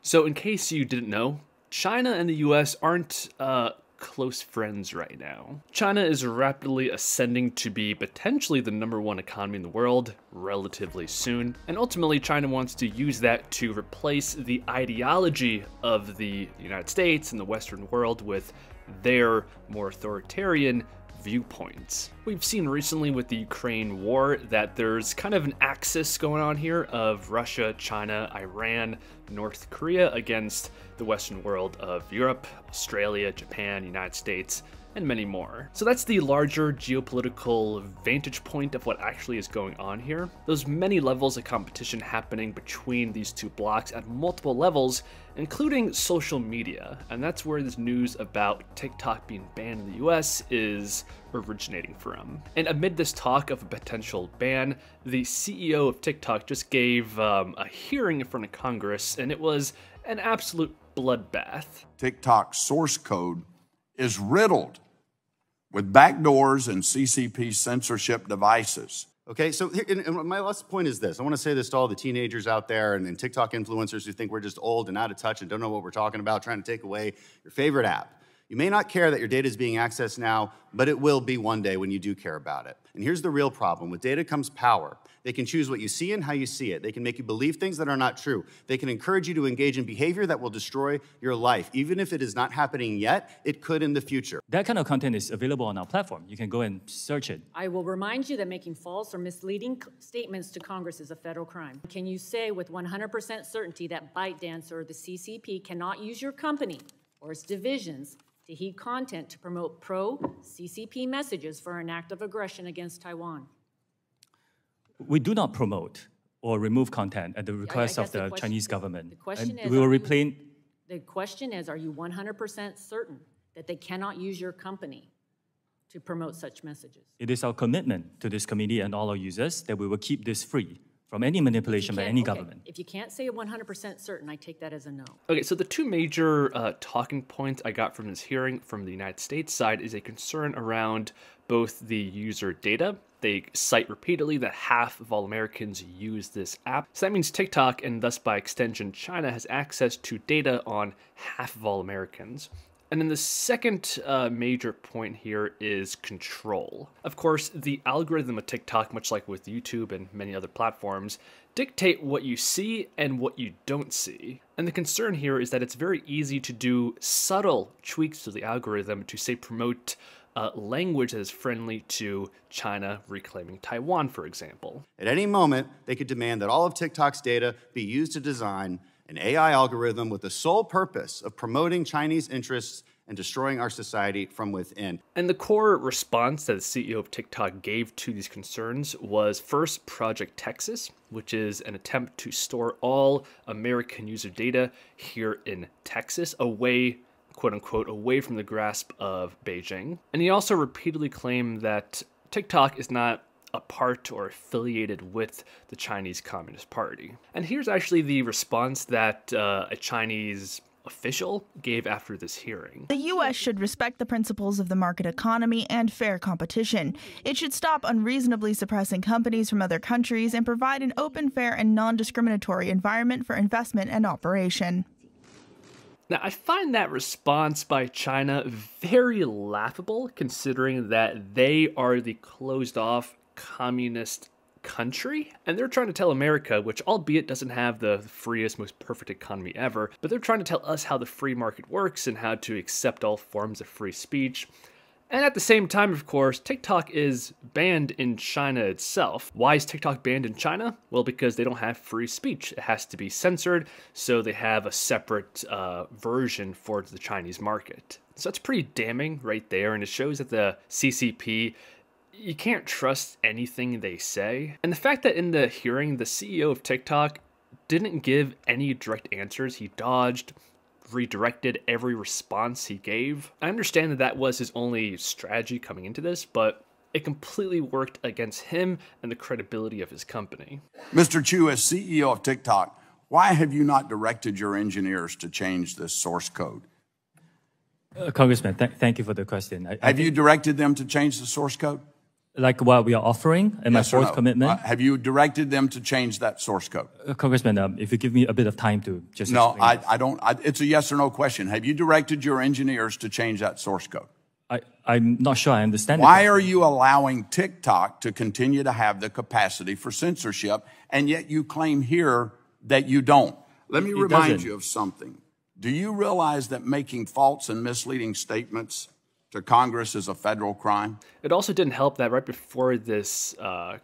So in case you didn't know, China and the US aren't close friends right now. China is rapidly ascending to be potentially the #1 economy in the world relatively soon, and ultimately China wants to use that to replace the ideology of the United States and the Western world with their more authoritarian viewpoints. We've seen recently with the Ukraine war that there's kind of an axis going on here of Russia, China, Iran, North Korea against the Western world of Europe, Australia, Japan, United States, and many more. So that's the larger geopolitical vantage point of what actually is going on here. There's many levels of competition happening between these two blocks at multiple levels, including social media. And that's where this news about TikTok being banned in the US is originating from. And amid this talk of a potential ban, the CEO of TikTok just gave a hearing in front of Congress, and it was an absolute bloodbath. TikTok's source code is riddled with backdoors and CCP censorship devices. Okay, so and my last point is this. I want to say this to all the teenagers out there and TikTok influencers who think we're just old and out of touch and don't know what we're talking about, trying to take away your favorite app. You may not care that your data is being accessed now, but it will be one day when you do care about it. And here's the real problem. With data comes power. They can choose what you see and how you see it. They can make you believe things that are not true. They can encourage you to engage in behavior that will destroy your life. Even if it is not happening yet, it could in the future. That kind of content is available on our platform. You can go and search it. I will remind you that making false or misleading statements to Congress is a federal crime. Can you say with 100% certainty that ByteDance or the CCP cannot use your company or its divisions to heat content to promote pro-CCP messages for an act of aggression against Taiwan? We do not promote or remove content at the request of the Chinese government. The question is, the question is, are you 100% certain that they cannot use your company to promote such messages? It is our commitment to this committee and all our users that we will keep this free from any manipulation by any government. If you can't say 100% certain, I take that as a no. Okay, so the two major talking points I got from this hearing from the United States side is a concern around both the user data. They cite repeatedly that half of all Americans use this app. So that means TikTok, and thus by extension China, has access to data on half of all Americans. And then the second major point here is control. Of course, the algorithm of TikTok, much like with YouTube and many other platforms, dictate what you see and what you don't see. And the concern here is that it's very easy to do subtle tweaks to the algorithm to, say, promote language that is friendly to China reclaiming Taiwan, for example. At any moment, they could demand that all of TikTok's data be used to design an AI algorithm with the sole purpose of promoting Chinese interests and destroying our society from within. And the core response that the CEO of TikTok gave to these concerns was first Project Texas, which is an attempt to store all American user data here in Texas, away, quote unquote, away from the grasp of Beijing. And he also repeatedly claimed that TikTok is not a part or affiliated with the Chinese Communist Party. And here's actually the response that a Chinese official gave after this hearing. The U.S. should respect the principles of the market economy and fair competition. It should stop unreasonably suppressing companies from other countries and provide an open, fair, and non-discriminatory environment for investment and operation. Now, I find that response by China very laughable, considering that they are the closed-off communist country, and they're trying to tell America, which albeit doesn't have the freest, most perfect economy ever, but they're trying to tell us how the free market works and how to accept all forms of free speech. And at the same time, of course, TikTok is banned in China itself. Why is TikTok banned in China? Well, because they don't have free speech. It has to be censored, so they have a separate version for the Chinese market. So that's pretty damning right there, and it shows that the CCP, you can't trust anything they say. And the fact that in the hearing, the CEO of TikTok didn't give any direct answers. He dodged, redirected every response he gave. I understand that that was his only strategy coming into this, but it completely worked against him and the credibility of his company. Mr. Chu, as CEO of TikTok, why have you not directed your engineers to change this source code? Congressman, thank you for the question. Have you directed them to change the source code? Like what we are offering and Yes my or fourth no? commitment. Have you directed them to change that source code? Congressman, if you give me a bit of time to just No, explain this. I don't. It's a yes or no question. Have you directed your engineers to change that source code? I'm not sure I understand. Why are you allowing TikTok to continue to have the capacity for censorship, and yet you claim here that you don't? Let me remind you of something. Do you realize that making false and misleading statements to Congress is a federal crime? It also didn't help that right before this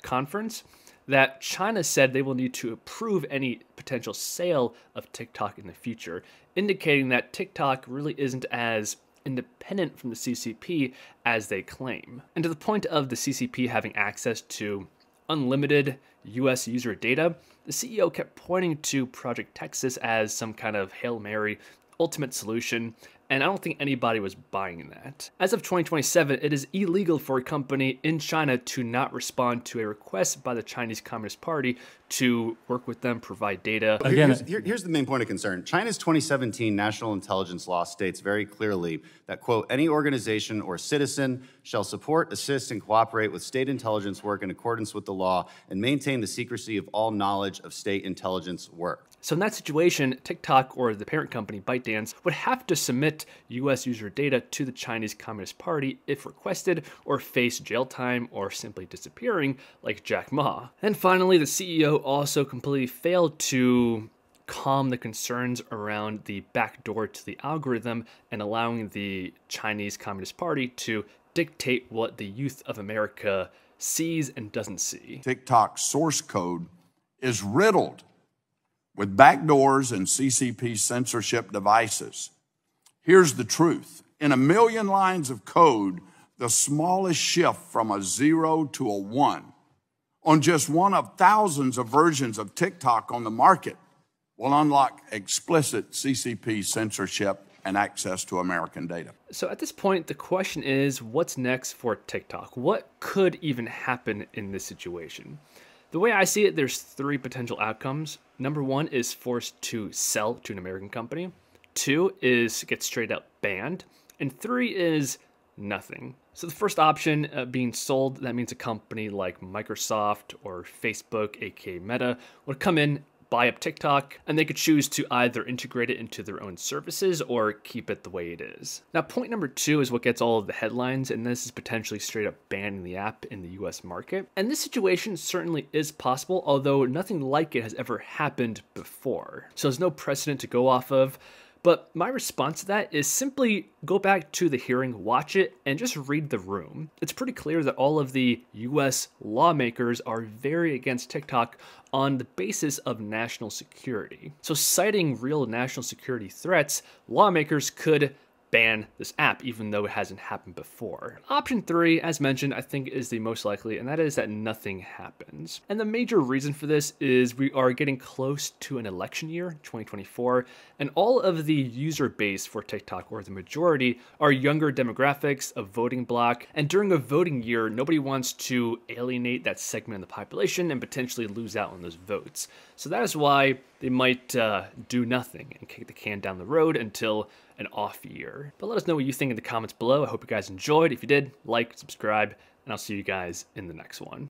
conference, that China said they will need to approve any potential sale of TikTok in the future, indicating that TikTok really isn't as independent from the CCP as they claim. And to the point of the CCP having access to unlimited US user data, the CEO kept pointing to Project Texas as some kind of Hail Mary ultimate solution, and I don't think anybody was buying that. As of 2027, it is illegal for a company in China to not respond to a request by the Chinese Communist Party to work with them, provide data. Again, here's the main point of concern. China's 2017 national intelligence law states very clearly that, quote, any organization or citizen shall support, assist, and cooperate with state intelligence work in accordance with the law and maintain the secrecy of all knowledge of state intelligence work. So in that situation, TikTok or the parent company ByteDance would have to submit US user data to the Chinese Communist Party if requested, or face jail time or simply disappearing like Jack Ma. And finally, the CEO also completely failed to calm the concerns around the backdoor to the algorithm and allowing the Chinese Communist Party to dictate what the youth of America sees and doesn't see. TikTok's source code is riddled with backdoors and CCP censorship devices. Here's the truth. In 1 million lines of code, the smallest shift from a 0 to a 1 on just one of thousands of versions of TikTok on the market will unlock explicit CCP censorship and access to American data. So at this point, the question is, what's next for TikTok? What could even happen in this situation? The way I see it, there's 3 potential outcomes. Number 1 is forced to sell to an American company. 2 is get straight up banned. And 3 is nothing. So the first option being sold, that means a company like Microsoft or Facebook, aka Meta, would come in, buy up TikTok, and they could choose to either integrate it into their own services or keep it the way it is. Now, point number 2 is what gets all of the headlines, and this is potentially straight up banning the app in the US market. And this situation certainly is possible, although nothing like it has ever happened before. So there's no precedent to go off of. But my response to that is simply go back to the hearing, watch it, and just read the room. It's pretty clear that all of the US lawmakers are very against TikTok on the basis of national security. So citing real national security threats, lawmakers could ban this app, even though it hasn't happened before. Option 3, as mentioned, I think is the most likely, and that is that nothing happens. And the major reason for this is we are getting close to an election year, 2024, and all of the user base for TikTok, or the majority, are younger demographics, a voting bloc, and during a voting year, nobody wants to alienate that segment of the population and potentially lose out on those votes. So that is why they might do nothing and kick the can down the road until an off year. But let us know what you think in the comments below. I hope you guys enjoyed. If you did, like, subscribe, and I'll see you guys in the next one.